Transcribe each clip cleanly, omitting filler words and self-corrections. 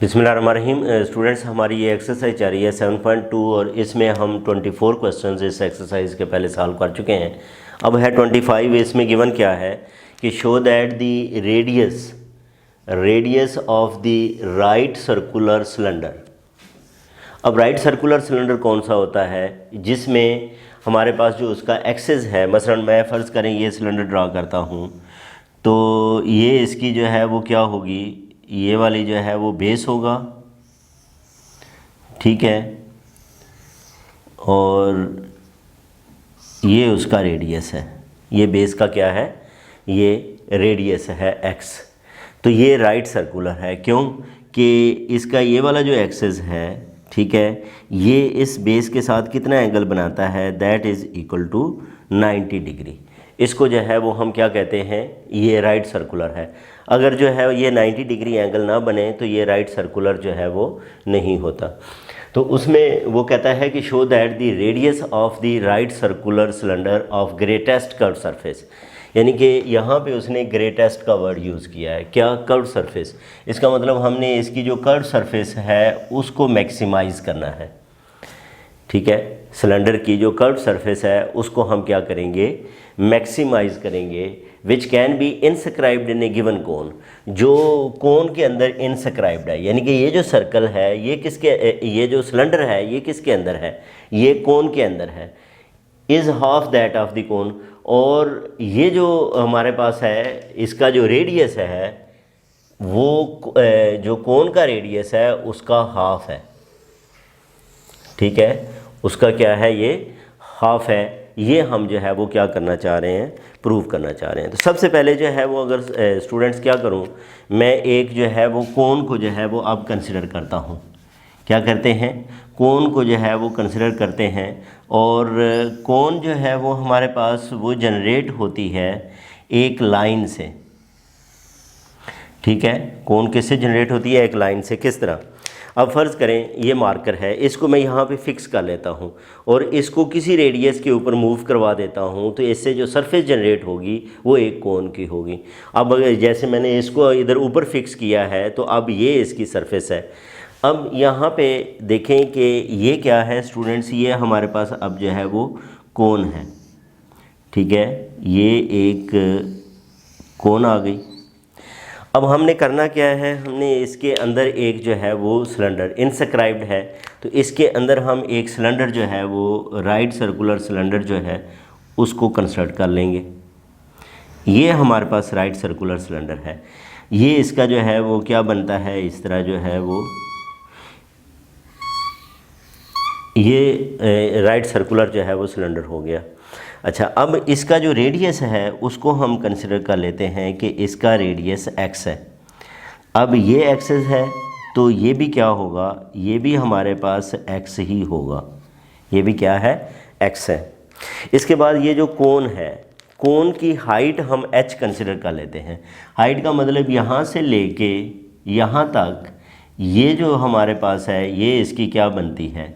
बिस्मिल्लाहिर्रहमानिर्रहीम। स्टूडेंट्स, हमारी ये एक्सरसाइज जा रही है 7.2 और इसमें हम 24 क्वेश्चंस इस एक्सरसाइज के पहले सॉल्व कर चुके हैं। अब है 25। इसमें गिवन क्या है कि show that the radius of the right circular cylinder. अब राइट सर्कुलर सिलेंडर कौन सा होता है जिसमें हमारे पास जो उसका एक्सेस है, मसलन मैं फ़र्ज़ करें ये सिलेंडर ड्रा करता हूँ, तो ये इसकी जो है वो क्या होगी, ये वाली जो है वो बेस होगा, ठीक है, और ये उसका रेडियस है। ये बेस का क्या है, ये रेडियस है एक्स। तो ये राइट सर्कुलर है, क्यों कि इसका ये वाला जो एक्सेस है, ठीक है, ये इस बेस के साथ कितना एंगल बनाता है, that is equal to 90 degree. इसको जो है वो हम क्या कहते हैं, ये राइट सर्कुलर है। अगर जो है ये 90 डिग्री एंगल ना बने तो ये राइट सर्कुलर जो है वो नहीं होता। तो उसमें वो कहता है कि show that the radius of the right circular cylinder of greatest curve surface, यानी कि यहाँ पे उसने ग्रेटेस्ट का वर्ड यूज़ किया है। क्या, कर्व सरफेस। इसका मतलब हमने इसकी जो कर्व सरफेस है उसको मैक्सिमाइज़ करना है, ठीक है। सिलेंडर की जो कर्व सरफेस है उसको हम क्या करेंगे, मैक्सिमाइज़ करेंगे, which can be inscribed in a given cone, जो कोन के अंदर इंस्क्राइब्ड है। यानी कि ये जो सर्कल है ये किसके, ये जो सिलेंडर है ये किसके अंदर है, ये कोन के अंदर है, is half that of the cone. और ये जो हमारे पास है इसका जो रेडियस है वो जो कोन का रेडियस है उसका हाफ है, ठीक है, उसका क्या है, ये हाफ है। ये हम जो है वो क्या करना चाह रहे हैं, प्रूव करना चाह रहे हैं। तो सबसे पहले जो है वो अगर स्टूडेंट्स क्या करूं, मैं एक जो है वो कोन को जो है वो अब कंसिडर करता हूं। क्या करते हैं, कोन को जो है वो कंसिडर करते हैं। और कोन जो है वो हमारे पास वो जनरेट होती है एक लाइन से, ठीक है। कोन किससे जनरेट होती है, एक लाइन से। किस तरह, अब फ़र्ज़ करें ये मार्कर है, इसको मैं यहाँ पे फिक्स कर लेता हूँ और इसको किसी रेडियस के ऊपर मूव करवा देता हूँ, तो इससे जो सरफेस जनरेट होगी वो एक कोन की होगी। अब अगर जैसे मैंने इसको इधर ऊपर फिक्स किया है तो अब ये इसकी सरफेस है। अब यहाँ पे देखें कि ये क्या है स्टूडेंट्स, ये हमारे पास अब जो है वो कोन है, ठीक है, ये एक कोन आ गई। अब हमने करना क्या है, हमने इसके अंदर एक जो है वो सिलेंडर इंस्क्राइब्ड है, तो इसके अंदर हम एक सिलेंडर जो है वो राइट सर्कुलर सिलेंडर जो है उसको कंसिडर कर लेंगे। ये हमारे पास राइट सर्कुलर सिलेंडर है। ये इसका जो है वो क्या बनता है, इस तरह जो है वो ये राइट सर्कुलर जो है वो सिलेंडर हो गया। अच्छा, अब इसका जो रेडियस है उसको हम कंसिडर कर लेते हैं कि इसका रेडियस एक्स है। अब ये एक्सेस है तो ये भी क्या होगा, ये भी हमारे पास एक्स ही होगा, ये भी क्या है, एक्स है। इसके बाद ये जो कोन है, कोन की हाइट हम एच कंसिडर कर लेते हैं। हाइट का मतलब यहाँ से लेके यहाँ तक ये जो हमारे पास है ये इसकी क्या बनती है,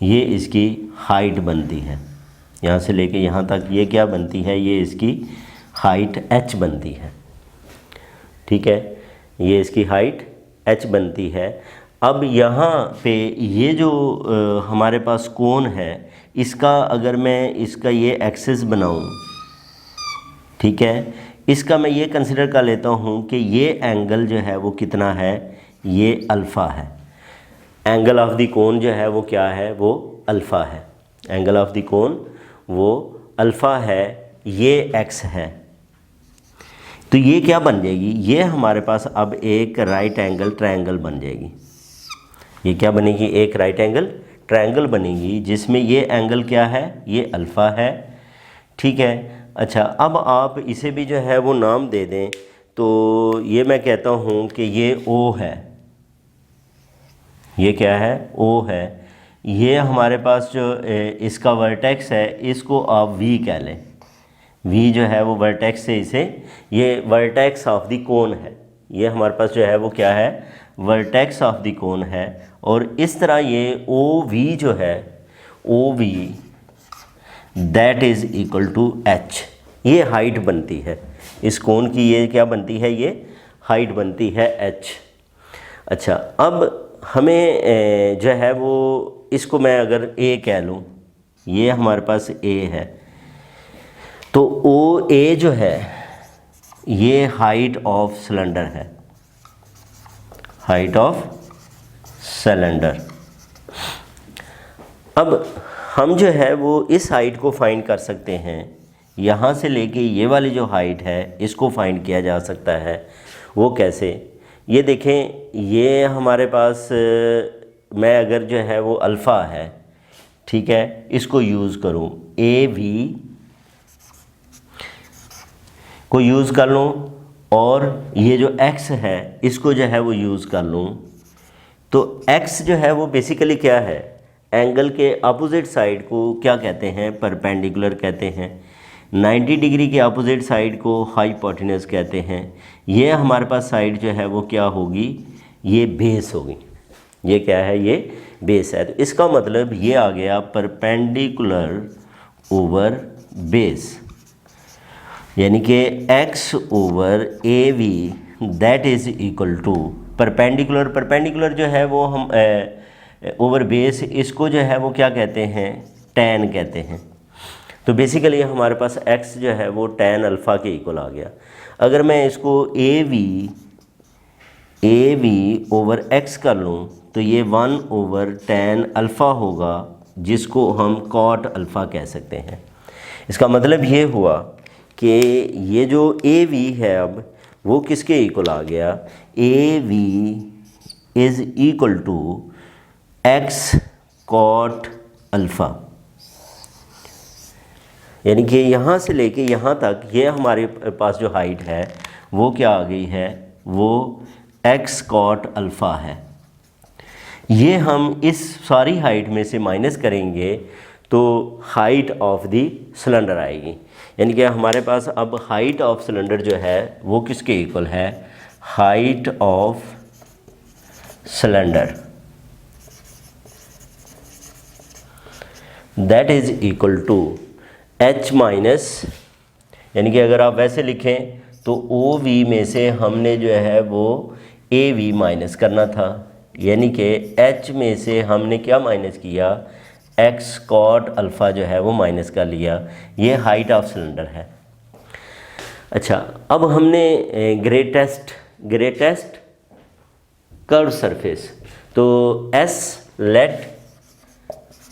ये इसकी हाइट बनती है। यहाँ से लेके यहाँ तक ये क्या बनती है, ये इसकी हाइट h बनती है, ठीक है, ये इसकी हाइट h बनती है। अब यहाँ पे ये जो हमारे पास कोन है, इसका अगर मैं इसका ये एक्सेस बनाऊँ, ठीक है, इसका मैं ये कंसिडर कर लेता हूँ कि ये एंगल जो है वो कितना है, ये अल्फ़ा है। एंगल ऑफ द कोन जो है वो क्या है, वो अल्फ़ा है। एंगल ऑफ द कोन वो अल्फ़ा है, ये एक्स है। तो ये क्या बन जाएगी, ये हमारे पास अब एक राइट एंगल ट्रायंगल बन जाएगी। ये क्या बनेगी, एक राइट एंगल ट्रायंगल बनेगी जिसमें ये एंगल क्या है, ये अल्फ़ा है, ठीक है। अच्छा, अब आप इसे भी जो है वो नाम दे दें, तो ये मैं कहता हूँ कि ये ओ है, ये क्या है, ओ है। ये हमारे पास जो इसका वर्टेक्स है इसको आप वी कह लें, वी जो है वो वर्टेक्स से इसे, ये वर्टेक्स ऑफ द कोन है, ये हमारे पास जो है वो क्या है, वर्टेक्स ऑफ द कोन है। और इस तरह ये ओ वी जो है, O V that is equal to H, ये हाइट बनती है इस कोन की, ये क्या बनती है, ये हाइट बनती है एच। अच्छा, अब हमें जो है वो इसको मैं अगर ए कह लूँ, ये हमारे पास ए है, तो ओ ए जो है ये हाइट ऑफ सिलेंडर है, हाइट ऑफ सिलेंडर। अब हम जो है वो इस हाइट को फाइंड कर सकते हैं, यहाँ से लेके ये वाली जो हाइट है इसको फाइंड किया जा सकता है। वो कैसे, ये देखें, ये हमारे पास मैं अगर जो है वो अल्फ़ा है, ठीक है, इसको यूज़ करूँ, ए वी को यूज़ कर लूँ और ये जो x है इसको जो है वो यूज़ कर लूँ, तो x जो है वो बेसिकली क्या है, एंगल के अपोजिट साइड को क्या कहते हैं, परपेंडिकुलर कहते हैं। 90 डिग्री के अपोजिट साइड को हाइपोटेन्यूज कहते हैं। ये हमारे पास साइड जो है वो क्या होगी, ये बेस होगी। ये क्या है, ये बेस है। तो इसका मतलब ये आ गया परपेंडिकुलर ओवर बेस, यानी कि x over A V that is equal to perpendicular. Perpendicular जो है वो हम ओवर बेस, इसको जो है वो क्या कहते हैं, tan कहते हैं। तो बेसिकली हमारे पास x जो है वो tan अल्फ़ा के इक्वल आ गया। अगर मैं इसको ए वी ओवर x कर लूँ तो ये 1 ओवर tan अल्फ़ा होगा, जिसको हम cot अल्फ़ा कह सकते हैं। इसका मतलब ये हुआ कि ये जो ए वी है अब वो किसके इक्वल आ गया, A V is equal to X cot alpha. यानी कि यहाँ से लेके यहाँ तक ये हमारे पास जो हाइट है वो क्या आ गई है, वो एक्स कॉट अल्फ़ा है। ये हम इस सारी हाइट में से माइनस करेंगे तो हाइट ऑफ द सिलेंडर आएगी। यानी कि हमारे पास अब हाइट ऑफ सिलेंडर जो है वो किसके इक्वल है, height of cylinder that is equal to h minus, यानी कि अगर आप वैसे लिखें तो ओ वी में से हमने जो है वो ए वी माइनस करना था, यानी कि h में से हमने क्या माइनस किया, एक्स कॉट अल्फ़ा जो है वो माइनस कर लिया। ये हाइट ऑफ सिलेंडर है। अच्छा, अब हमने ग्रेटेस्ट कर्व सरफेस, तो S let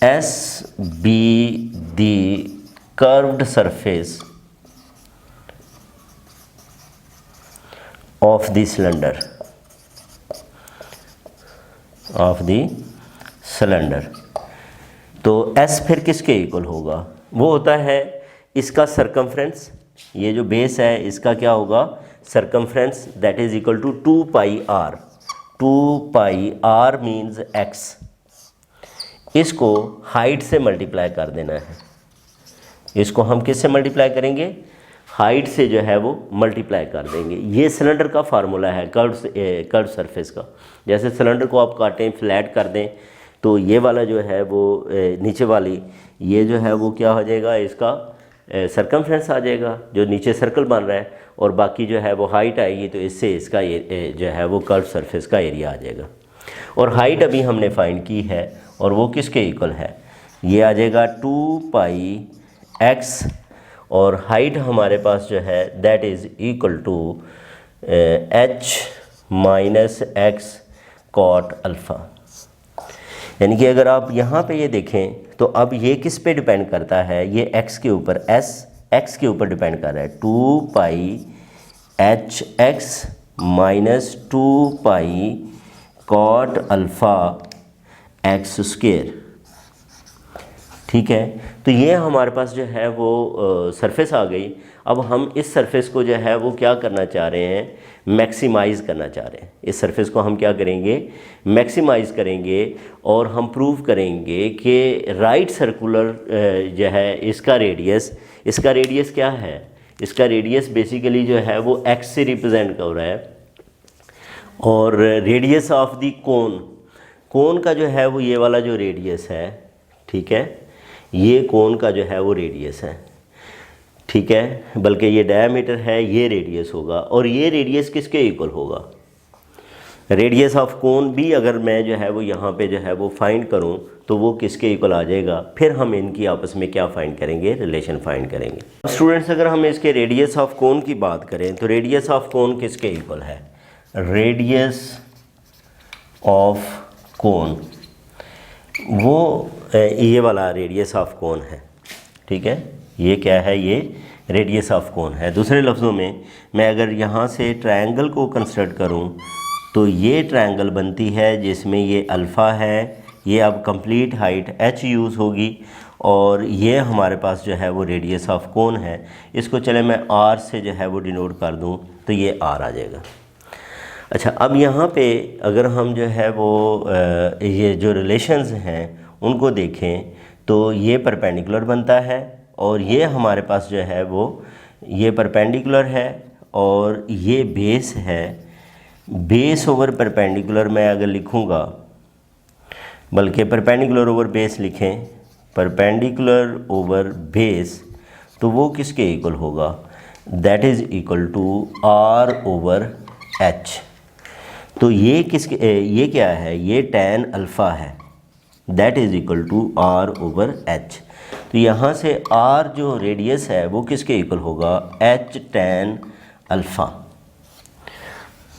S be the curved surface of the cylinder, तो S फिर किसके इक्वल होगा, वो होता है इसका सरकमफ्रेंस। ये जो बेस है इसका क्या होगा, circumference, that is equal to 2 pi R. 2 pi R means x। इसको हाइट से मल्टीप्लाई कर देना है। इसको हम किससे मल्टीप्लाई करेंगे, हाइट से जो है वो मल्टीप्लाई कर देंगे। ये सिलेंडर का फार्मूला है कर्व सरफेस का। जैसे सिलेंडर को आप काटें, फ्लैट कर दें, तो ये वाला जो है वो नीचे वाली ये जो है वो क्या हो जाएगा, इसका सरकमफ्रेंस आ जाएगा जो नीचे सर्कल बन रहा है, और बाकी जो है वो हाइट आएगी, तो इससे इसका जो है वो कर्व सरफेस का एरिया आ जाएगा। और हाइट अभी हमने फाइंड की है और वो किसके इक्वल है, ये आ जाएगा 2 पाई एक्स, और हाइट हमारे पास जो है that is equal to h minus X cot alpha. यानी कि अगर आप यहाँ पे ये देखें तो अब ये किस पे डिपेंड करता है, ये x के ऊपर, x के ऊपर डिपेंड कर रहा है। 2 पाई H x minus 2 pi cot alpha x square, ठीक है। तो ये हमारे पास जो है वो सरफेस आ गई। अब हम इस सरफेस को जो है वो क्या करना चाह रहे हैं, मैक्सिमाइज़ करना चाह रहे हैं। इस सरफेस को हम क्या करेंगे, मैक्सिमाइज़ करेंगे, और हम प्रूव करेंगे कि राइट सर्कुलर जो है इसका रेडियस क्या है, इसका रेडियस बेसिकली जो है वो x से रिप्रेजेंट कर रहा है, और रेडियस ऑफ द कोन का जो है वो ये वाला जो रेडियस है, ठीक है, ये कोन का जो है वो रेडियस है, ठीक है, बल्कि ये डायमीटर है, ये रेडियस होगा, और ये रेडियस किसके इक्वल होगा, रेडियस ऑफ कोन भी अगर मैं जो है वो यहाँ पे जो है वो फाइंड करूँ तो वो किसके इक्वल आ जाएगा, फिर हम इनकी आपस में क्या फाइंड करेंगे, रिलेशन फाइंड करेंगे। स्टूडेंट्स अगर हम इसके रेडियस ऑफ कोन की बात करें तो रेडियस ऑफ कोन किसके इक्वल है, रेडियस ऑफ कोन वो ये वाला रेडियस ऑफ कोन है, ठीक है, ये क्या है, ये रेडियस ऑफ कोन है। दूसरे लफ्ज़ों में मैं अगर यहाँ से ट्रायंगल को कंस्ट्रक्ट करूँ तो ये ट्रायंगल बनती है जिसमें ये अल्फ़ा है, ये अब कंप्लीट हाइट h यूज़ होगी और ये हमारे पास जो है वो रेडियस ऑफ कोन है। इसको चले मैं r से जो है वो डिनोट कर दूँ तो ये r आ जाएगा। अच्छा, अब यहाँ पे अगर हम जो है वो ये जो रिलेशंस हैं उनको देखें तो ये परपेंडिकुलर बनता है और ये हमारे पास जो है वो ये परपेंडिकुलर है और ये बेस है। बेस ओवर परपेंडिकुलर मैं अगर लिखूँगा, बल्कि परपेंडिकुलर ओवर बेस लिखें, परपेंडिकुलर ओवर बेस, तो वो किसके इक्वल होगा, that is equal to r over h। तो ये किसके ये क्या है, ये tan अल्फ़ा है, that is equal to r over h। तो यहाँ से r जो रेडियस है वो किसके इक्वल होगा, h tan अल्फ़ा,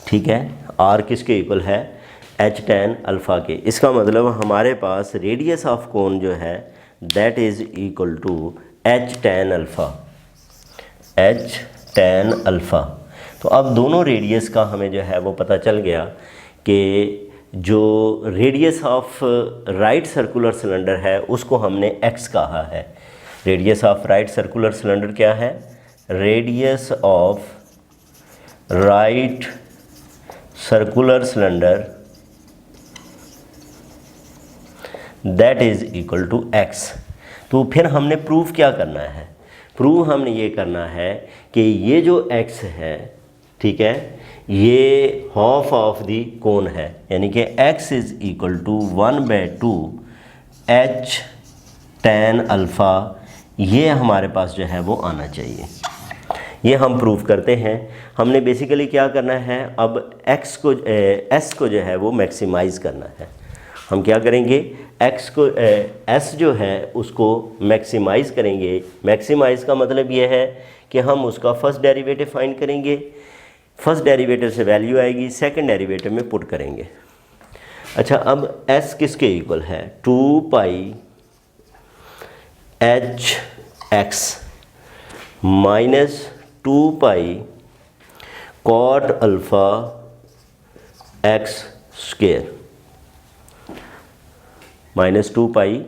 ठीक है, r किसके इक्वल है, h tan अल्फ़ा के। इसका मतलब हमारे पास रेडियस ऑफ कोन जो है that is equal to h tan alpha, h tan alpha. तो अब दोनों रेडियस का हमें जो है वो पता चल गया कि जो radius of right circular cylinder है उसको हमने x कहा है। Radius of right circular cylinder क्या है, radius of right circular cylinder that is equal to x। तो फिर हमने प्रूफ क्या करना है, प्रूफ हमने ये करना है कि ये जो x है, ठीक है, ये हाफ ऑफ दी कोन है, यानी कि x is equal to 1/2 h tan alpha, ये हमारे पास जो है वो आना चाहिए। ये हम प्रूफ करते हैं। हमने बेसिकली क्या करना है, अब x को s को जो है वो मैक्सिमाइज़ करना है। हम क्या करेंगे, x को s जो है उसको मैक्सिमाइज़ करेंगे। मैक्सिमाइज़ का मतलब ये है कि हम उसका फर्स्ट डेरिवेटिव फाइंड करेंगे, फर्स्ट डेरिवेटिव से वैल्यू आएगी, सेकंड डेरिवेटिव में पुट करेंगे। अच्छा, अब s किसके इक्वल है, 2 pi h x minus 2 pi cot alpha x square minus 2 pi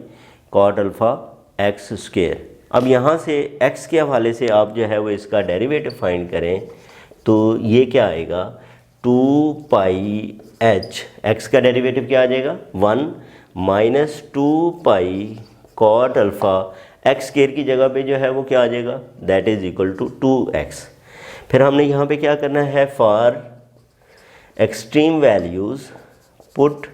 cot alpha x square. अब यहाँ से x के हवाले से आप जो है वो इसका डेरिवेटिव फाइंड करें तो ये क्या आएगा, 2 पाई h, x का डेरिवेटिव क्या आ जाएगा, 1 minus 2 pi cot alpha x square की जगह पे जो है वो क्या आ जाएगा, that is equal to 2x। फिर हमने यहाँ पे क्या करना है, for extreme values put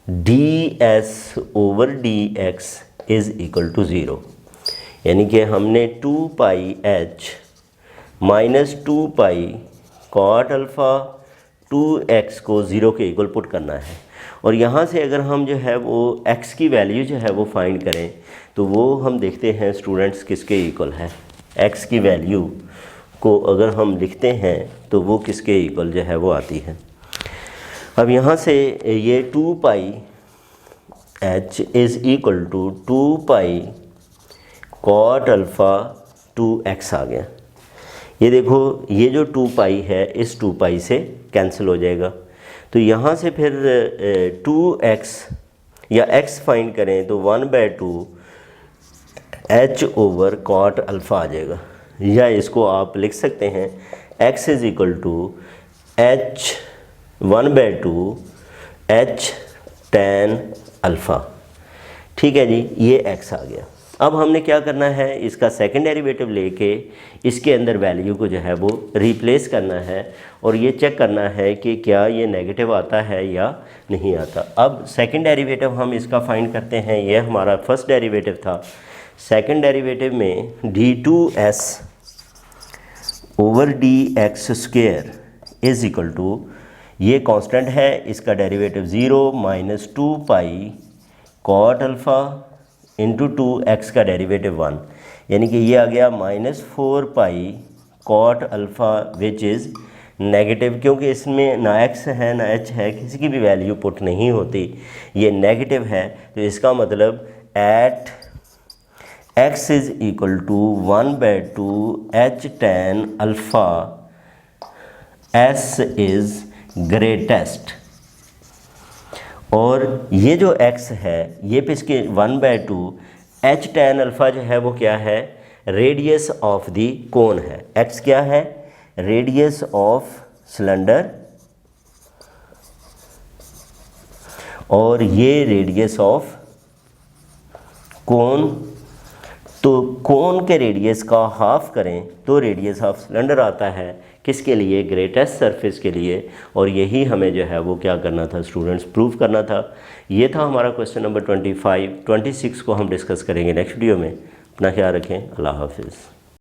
ds over dx is equal to 0, यानी कि हमने 2 pi h minus 2 pi cot alpha 2x को 0 के इक्वल पुट करना है। और यहाँ से अगर हम जो है वो x की वैल्यू जो है वो फाइंड करें तो वो हम देखते हैं स्टूडेंट्स किसके इक्वल है, x की वैल्यू को अगर हम लिखते हैं तो वो किसके इक्वल जो है वो आती है। अब यहाँ से ये 2 pi h is equal to 2 pi cot alpha 2x आ गया। ये देखो, ये जो 2 पाई है इस 2 पाई से कैंसिल हो जाएगा, तो यहाँ से फिर 2x या x फाइंड करें तो 1/2 h ओवर कॉट अल्फ़ा आ जाएगा, या इसको आप लिख सकते हैं x is equal to h 1/2 h tan alpha. ठीक है जी, ये x आ गया। अब हमने क्या करना है, इसका सेकंड डेरिवेटिव लेके इसके अंदर वैल्यू को जो है वो रिप्लेस करना है और ये चेक करना है कि क्या ये नेगेटिव आता है या नहीं आता। अब सेकंड डेरिवेटिव हम इसका फाइंड करते हैं, ये हमारा फर्स्ट डेरिवेटिव था। सेकंड डेरिवेटिव में d2s over dx square is equal to, ये कांस्टेंट है, इसका derivative 0 minus 2 pi cot alpha into 2x का डेरिवेटिव 1, यानी कि ये आ गया -4 pi cot alpha which is negative, क्योंकि इसमें ना x है ना h है, किसी की भी वैल्यू पुट नहीं होती, ये नेगेटिव है। तो इसका मतलब at x is equal to 1/2 h tan alpha s is greatest. और ये जो x है ये पे इसके 1/2 h tan अल्फ़ा जो है वो क्या है, रेडियस ऑफ द कोन है। x क्या है, रेडियस ऑफ सिलेंडर, और ये रेडियस ऑफ कोन। तो कोन के रेडियस का हाफ करें तो रेडियस ऑफ सिलेंडर आता है, किसके लिए, ग्रेटेस्ट सरफेस के लिए। और यही हमें जो है वो क्या करना था स्टूडेंट्स, प्रूव करना था। ये था हमारा क्वेश्चन नंबर 25। 26 को हम डिस्कस करेंगे नेक्स्ट वीडियो में। अपना ख्याल रखें, अल्लाह हाफिज़।